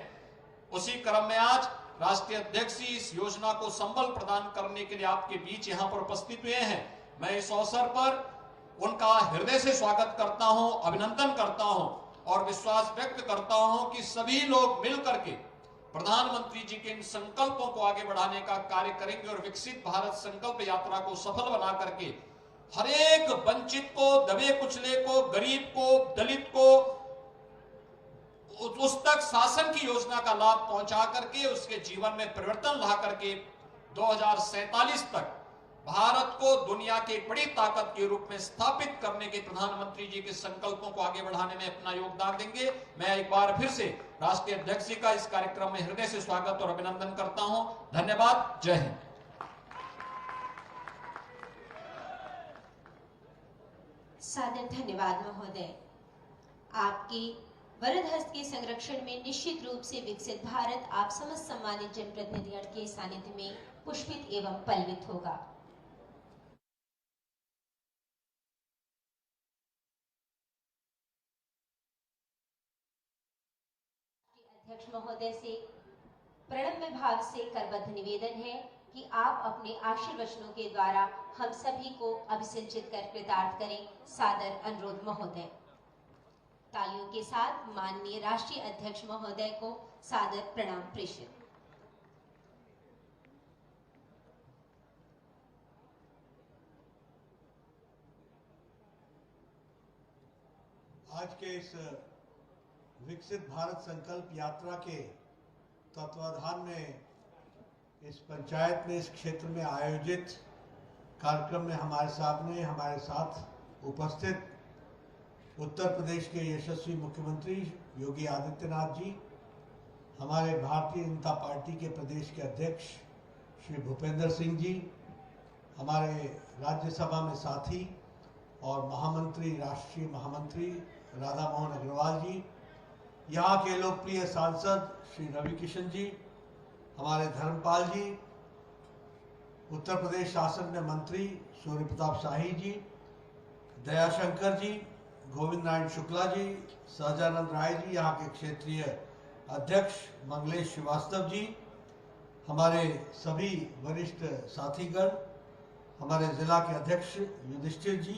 उसी क्रम में आज राष्ट्रीय अध्यक्ष जी इस योजना को संबल प्रदान करने के लिए आपके बीच यहां पर उपस्थित हुए हैं। मैं इस अवसर पर उनका हृदय से स्वागत करता हूं, अभिनंदन करता हूं और विश्वास व्यक्त करता हूं कि सभी लोग मिलकर के प्रधानमंत्री जी के इन संकल्पों को आगे बढ़ाने का कार्य करेंगे और विकसित भारत संकल्प यात्रा को सफल बना करके हर एक वंचित को, दबे कुचले को, गरीब को, दलित को उस तक शासन की योजना का लाभ पहुंचा करके उसके जीवन में परिवर्तन ला करके 2047 तक भारत को दुनिया की बड़ी ताकत के रूप में स्थापित करने के प्रधानमंत्री जी के संकल्पों को आगे बढ़ाने में अपना योगदान देंगे। मैं एक बार फिर से राष्ट्रीय अध्यक्ष जी का इस कार्यक्रम में हृदय से स्वागत और अभिनंदन करता हूं। धन्यवाद। जय हिंद। सादर धन्यवाद महोदय। आपकी वरद हस्त के संरक्षण में निश्चित रूप से विकसित भारत आप समस्त सम्मानित जनप्रतिनिधियों के सानिध्य में पुष्पित एवं पल्वित होगा। अध्यक्ष महोदय से प्रणम्य भाव से करबद्ध निवेदन है कि आप अपने आशीर्वचनों के द्वारा हम सभी को अभिसिंचित कर कृतार्थ करें। सादर अनुरोध महोदय। तालियों के साथ माननीय राष्ट्रीय अध्यक्ष महोदय को सादर प्रणाम प्रेषित। आज के इस विकसित भारत संकल्प यात्रा के तत्वाधान में इस पंचायत में, इस क्षेत्र में आयोजित कार्यक्रम में हमारे साथ उपस्थित उत्तर प्रदेश के यशस्वी मुख्यमंत्री योगी आदित्यनाथ जी, हमारे भारतीय जनता पार्टी के प्रदेश के अध्यक्ष श्री भूपेंद्र सिंह जी, हमारे राज्यसभा में साथी और महामंत्री, राष्ट्रीय महामंत्री राधा मोहन अग्रवाल जी, यहाँ के लोकप्रिय सांसद श्री रवि किशन जी, हमारे धर्मपाल जी, उत्तर प्रदेश शासन में मंत्री सूर्य प्रताप शाही जी, दयाशंकर जी, गोविंद नारायण शुक्ला जी, सहजानंद राय जी, यहाँ के क्षेत्रीय अध्यक्ष मंगलेश श्रीवास्तव जी, हमारे सभी वरिष्ठ साथीगण, हमारे जिला के अध्यक्ष युधिष्ठिर जी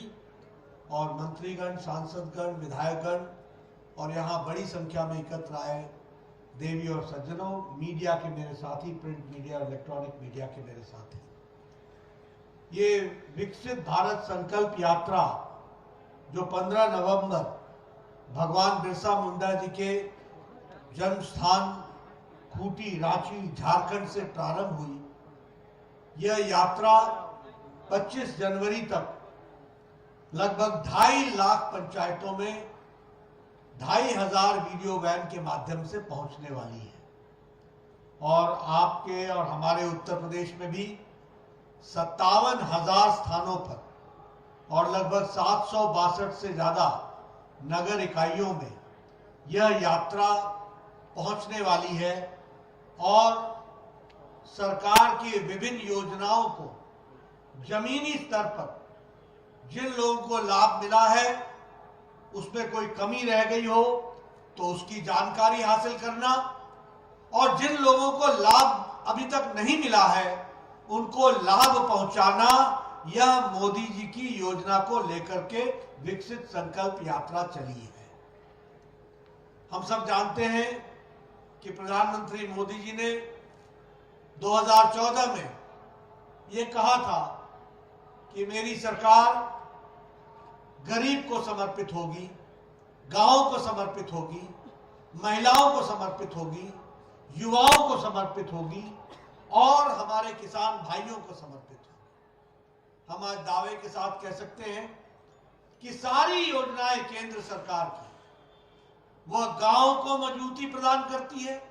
और मंत्रीगण, सांसदगण, विधायकगण और यहाँ बड़ी संख्या में एकत्र आए देवी और सज्जनों, मीडिया के मेरे साथी, प्रिंट मीडिया और इलेक्ट्रॉनिक मीडिया के मेरे साथी, ये विकसित भारत संकल्प यात्रा जो 15 नवंबर भगवान बिरसा मुंडा जी के जन्म स्थान खूंटी, रांची, झारखंड से प्रारंभ हुई, यह यात्रा 25 जनवरी तक लगभग 2.5 लाख पंचायतों में 2,500 वीडियो वैन के माध्यम से पहुंचने वाली है। और आपके और हमारे उत्तर प्रदेश में भी 57,000 स्थानों पर और लगभग 762 से ज्यादा नगर इकाइयों में यह यात्रा पहुंचने वाली है और सरकार की विभिन्न योजनाओं को जमीनी स्तर पर जिन लोगों को लाभ मिला है, उसमें कोई कमी रह गई हो तो उसकी जानकारी हासिल करना और जिन लोगों को लाभ अभी तक नहीं मिला है उनको लाभ पहुंचाना, यह मोदी जी की योजना को लेकर के विकसित संकल्प यात्रा चली है। हम सब जानते हैं कि प्रधानमंत्री मोदी जी ने 2014 में ये कहा था कि मेरी सरकार गरीब को समर्पित होगी, गांवों को समर्पित होगी, महिलाओं को समर्पित होगी, युवाओं को समर्पित होगी और हमारे किसान भाइयों को समर्पित होगी। हम आज दावे के साथ कह सकते हैं कि सारी योजनाएं केंद्र सरकार की, वह गांव को मजबूती प्रदान करती है,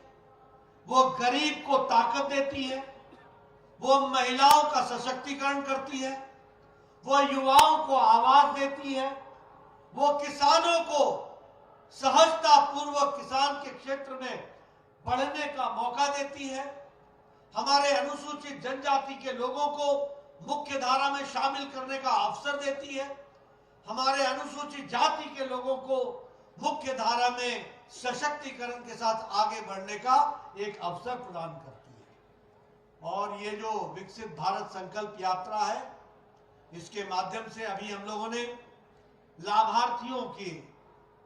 वो गरीब को ताकत देती है, वो महिलाओं का सशक्तिकरण करती है, वो युवाओं को आवाज देती है, वो किसानों को सहजता पूर्वक किसान के क्षेत्र में बढ़ने का मौका देती है, हमारे अनुसूचित जनजाति के लोगों को मुख्य धारा में शामिल करने का अवसर देती है, हमारे अनुसूचित जाति के लोगों को मुख्य धारा में सशक्तिकरण के साथ आगे बढ़ने का एक अवसर प्रदान करती है। और ये जो विकसित भारत संकल्प यात्रा है, इसके माध्यम से अभी हम लोगों ने लाभार्थियों की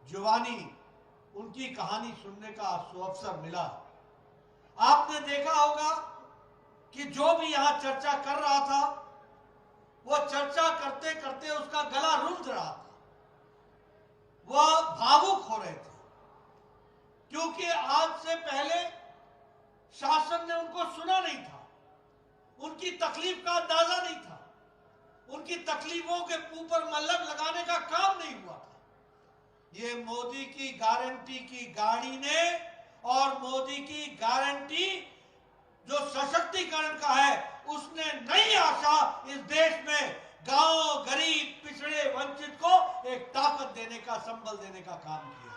जुबानी उनकी कहानी सुनने का सुअवसर मिला। आपने देखा होगा कि जो भी यहां चर्चा कर रहा था, वो चर्चा करते करते उसका गला रुंध रहा था, वह भावुक हो रहे थे, क्योंकि आज से पहले शासन ने उनको सुना नहीं था, उनकी तकलीफ का अंदाजा नहीं था, उनकी तकलीफों के ऊपर मल्लम लगाने का काम नहीं हुआ था। ये मोदी की गारंटी की गाड़ी ने और मोदी की गारंटी जो सशक्तिकरण का है, उसने नई आशा इस देश में गांव, गरीब, पिछड़े, वंचित को एक ताकत देने का, संबल देने का काम किया।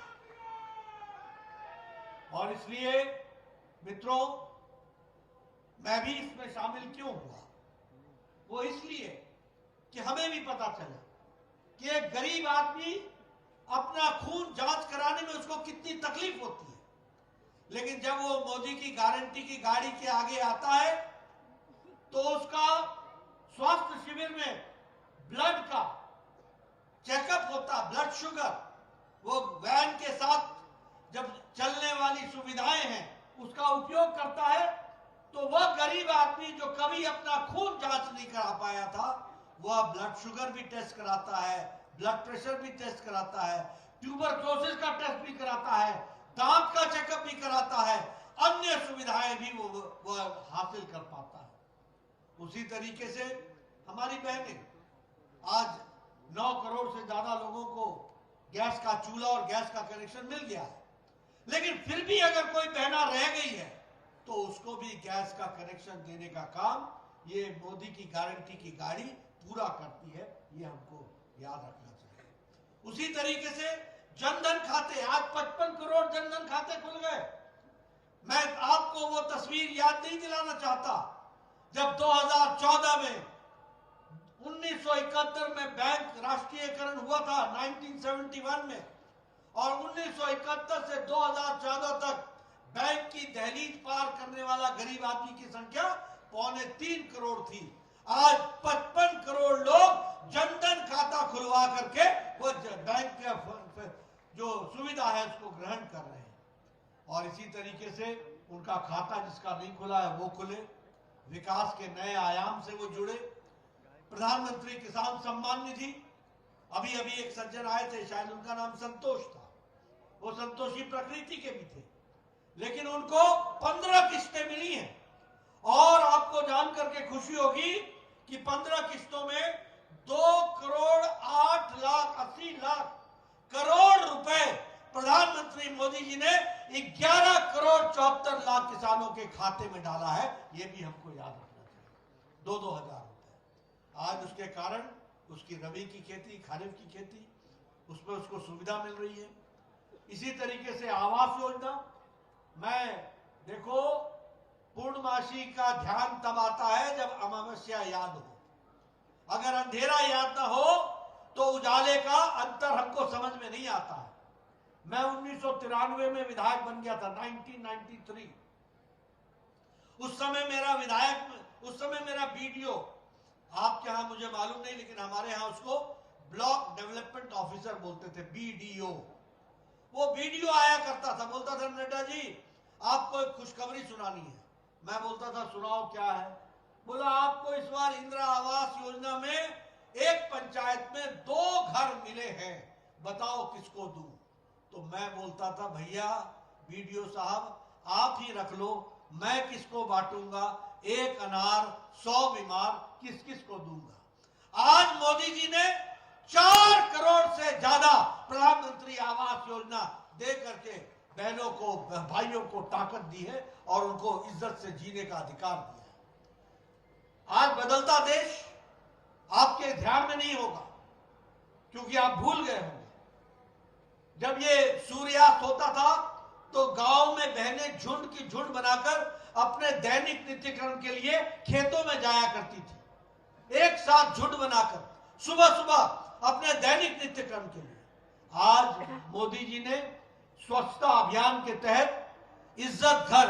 और इसलिए मित्रों, मैं भी इसमें शामिल क्यों हुआ? वो इसलिए कि हमें भी पता चले कि एक गरीब आदमी अपना खून जांच कराने में उसको कितनी तकलीफ होती है, लेकिन जब वो मोदी की गारंटी की गाड़ी के आगे आता है तो उसका स्वास्थ्य शिविर में ब्लड का चेकअप होता, ब्लड शुगर, वो वैन के साथ जब चलने वाली सुविधाएं हैं उसका उपयोग करता है, तो वह गरीब आदमी जो कभी अपना खून जांच नहीं करा पाया था, वह ब्लड शुगर भी टेस्ट कराता है, ब्लड प्रेशर भी टेस्ट कराता है, ट्यूबरक्लोसिस का टेस्ट भी कराता है, दांत का चेकअप भी कराता है, अन्य सुविधाएं भी वो हासिल कर पाता है। उसी तरीके से हमारी बहनें, आज 9 करोड़ से ज्यादा लोगों को गैस का चूल्हा और गैस का कनेक्शन मिल गया है, लेकिन फिर भी अगर कोई बहना रह गई है तो उसको भी गैस का कनेक्शन देने का काम ये मोदी की गारंटी की गाड़ी पूरा करती है, ये हमको याद रखना चाहिए। उसी तरीके से जनधन खाते, आज 55 करोड़ जनधन खाते खुल गए। मैं आपको वो तस्वीर याद नहीं दिलाना चाहता जब 2014 में 1971 में बैंक राष्ट्रीयकरण हुआ था 1971 में, और 1971 से 2014 तक बैंक की दहलीज पार करने वाला गरीब आदमी की संख्या 2.25 करोड़ थी। आज 55 करोड़ लोग जनधन खाता खुलवा करके वो बैंक के जो सुविधा है उसको ग्रहण कर रहे हैं। और इसी तरीके से उनका खाता जिसका नहीं खुला है वो खुले, विकास के नए आयाम से वो जुड़े। प्रधानमंत्री किसान सम्मान निधि, अभी अभी एक सज्जन आए थे, शायद उनका नाम संतोष था, वो संतोषी प्रकृति के भी थे, लेकिन उनको 15 किस्तें मिली हैं। और आपको जान करके खुशी होगी कि 15 किस्तों में 2,08,80,00,000 करोड़ रुपए प्रधानमंत्री मोदी जी ने 11,74,00,000 किसानों के खाते में डाला है। ये भी हमको याद रखना चाहिए। 2-2 हजार रुपए आज उसके कारण उसकी रबी की खेती, खरीफ की खेती, उसमें उसको सुविधा मिल रही है। इसी तरीके से आवास योजना, मैं देखो पूर्णमासी का ध्यान तब आता है जब अमावस्या याद हो। अगर अंधेरा याद ना हो तो उजाले का अंतर हमको समझ में नहीं आता है। मैं 1993 में विधायक बन गया था, 1993। उस समय मेरा बीडीओ, आपके यहां मुझे मालूम नहीं, लेकिन हमारे यहां उसको ब्लॉक डेवलपमेंट ऑफिसर बोलते थे, बीडीओ। वो बीडीओ आया करता था, बोलता था नड्डा जी आपको एक खुशखबरी सुनानी है। मैं बोलता था सुनाओ क्या है। बोला आपको इस बार इंदिरा आवास योजना में एक पंचायत में 2 घर मिले हैं, बताओ किसको दूं। तो मैं बोलता था भैया बीडीओ साहब आप ही रख लो, मैं किसको बांटूंगा, 1 अनार 100 बीमार, किस किस को दूंगा। आज मोदी जी ने 4 करोड़ से ज्यादा प्रधानमंत्री आवास योजना दे करके बहनों को, भाइयों को ताकत दी है और उनको इज्जत से जीने का अधिकार दिया है। आज बदलता देश आपके ध्यान में नहीं होगा, क्योंकि आप भूल गए होंगे जब ये सूर्यास्त होता था तो गांव में बहनें झुंड की झुंड बनाकर अपने दैनिक नित्यक्रम के लिए खेतों में जाया करती थी, एक साथ झुंड बनाकर सुबह सुबह अपने दैनिक नित्यक्रम के लिए। आज मोदी जी ने स्वच्छता अभियान के तहत इज्जत घर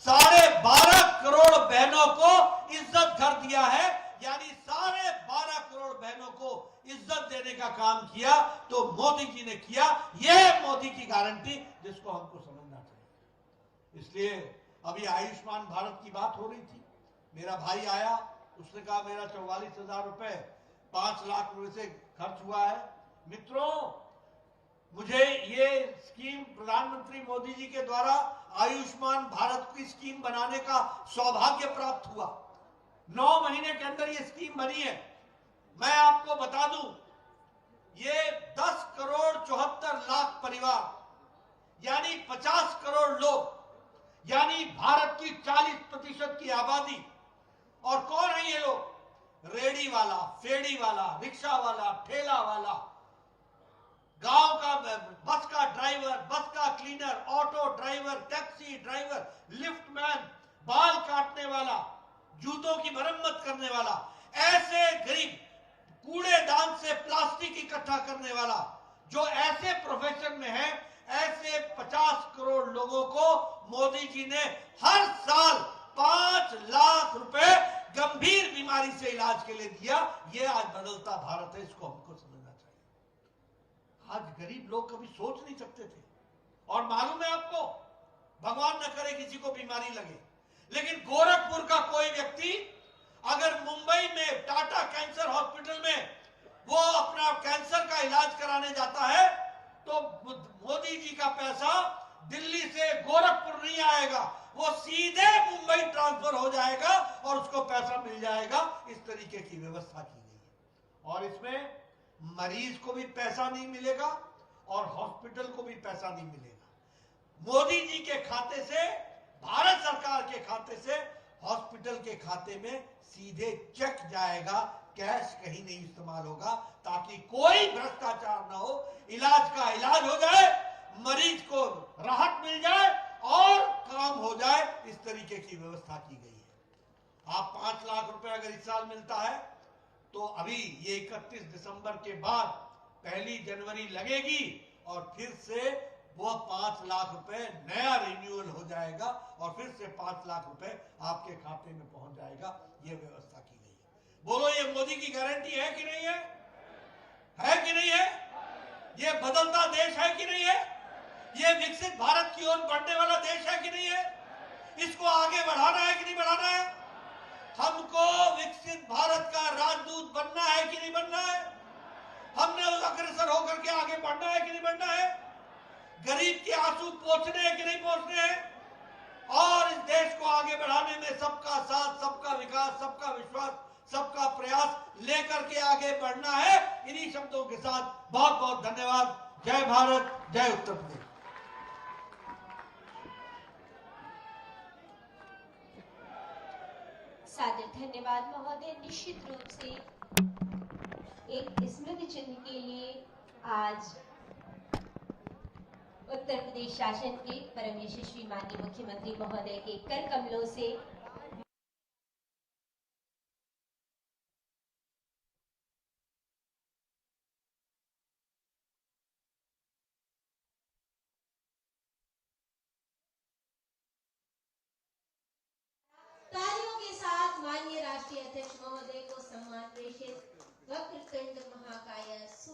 12.5 करोड़ बहनों को इज्जत घर दिया है, यानी 12.5 करोड़ बहनों को इज्जत देने का काम किया तो मोदी जी ने किया। यह मोदी की गारंटी जिसको हमको समझना चाहिए। इसलिए अभी आयुष्मान भारत की बात हो रही थी, मेरा भाई आया, उसने कहा मेरा 44,000 रुपए 5 लाख रुपए से खर्च हुआ है। मित्रों, मुझे ये स्कीम प्रधानमंत्री मोदी जी के द्वारा आयुष्मान भारत की स्कीम बनाने का सौभाग्य प्राप्त हुआ। 9 महीने के अंदर ये स्कीम बनी है। मैं आपको बता दूं, ये 10 करोड़ 74 लाख परिवार, यानी 50 करोड़ लोग, यानी भारत की 40% की आबादी। और कौन है ये लोग? रेडी वाला, फेड़ी वाला, रिक्शा वाला, ठेला वाला, गांव का बस का ड्राइवर, बस का cleaner, auto driver, taxi driver, lift man, बाल काटने वाला, जूतों की मरम्मत करने वाला, ऐसे गरीब, कूड़ेदान से प्लास्टिक इकट्ठा करने वाला, जो ऐसे प्रोफेशन में है, ऐसे 50 करोड़ लोगों को मोदी जी ने हर साल 5 लाख रुपए गंभीर बीमारी से इलाज के लिए दिया। ये आज बदलता भारत है, इसको हमको समझना चाहिए। आज गरीब लोग कभी सोच नहीं सकते थे, और मालूम है आपको, भगवान न करे किसी को बीमारी लगे, लेकिन गोरखपुर का कोई व्यक्ति अगर मुंबई में टाटा कैंसर हॉस्पिटल में वो अपना कैंसर का इलाज कराने जाता है तो मोदी जी का पैसा दिल्ली से गोरखपुर नहीं आएगा, वो सीधे मुंबई ट्रांसफर हो जाएगा और उसको पैसा मिल जाएगा। इस तरीके की व्यवस्था की गई है। और इसमें मरीज को भी पैसा नहीं मिलेगा और हॉस्पिटल को भी पैसा नहीं मिलेगा। मोदी जी के खाते से, भारत सरकार के खाते से हॉस्पिटल के खाते में सीधे चेक जाएगा, कैश कहीं नहीं इस्तेमाल होगा, ताकि कोई भ्रष्टाचार ना हो, इलाज का इलाज हो जाए, मरीज को राहत मिल जाए और काम हो जाए। इस तरीके की व्यवस्था की गई है। आप 5 लाख रुपए अगर इस साल मिलता है तो अभी ये 31 दिसंबर के बाद 1 जनवरी लगेगी और फिर से वो 5 लाख रुपए नया रिन्यूअल हो जाएगा और फिर से 5 लाख रुपए आपके खाते में पहुंच जाएगा। ये व्यवस्था की गई है। बोलो, ये मोदी की गारंटी है कि नहीं है? है कि नहीं है? ये बदलता देश है कि नहीं है? ये विकसित भारत की ओर बढ़ने वाला देश है कि नहीं है? इसको आगे बढ़ाना है कि नहीं बढ़ाना है? हमको विकसित भारत का राजदूत बनना है कि नहीं बनना है? हमने उस अग्रसर होकर के आगे बढ़ना है कि नहीं बढ़ना है? गरीब के आंसू पोंछने हैं कि नहीं पोंछने हैं? और इस देश को आगे बढ़ाने में सबका साथ, सबका विकास, सबका विश्वास, सबका प्रयास लेकर के आगे बढ़ना है। इन्हीं शब्दों के साथ बहुत बहुत धन्यवाद। जय भारत, जय उत्तर प्रदेश। सादर धन्यवाद महोदय। निश्चित रूप से एक स्मृति चिन्ह के लिए आज उत्तर प्रदेश शासन के परम यशस्वी माननीय मुख्यमंत्री महोदय के कर कमलों से तालियों के साथ माननीय राष्ट्रीय अध्यक्ष महोदय को सम्मान प्रेषित वक्रतुंड महाकाय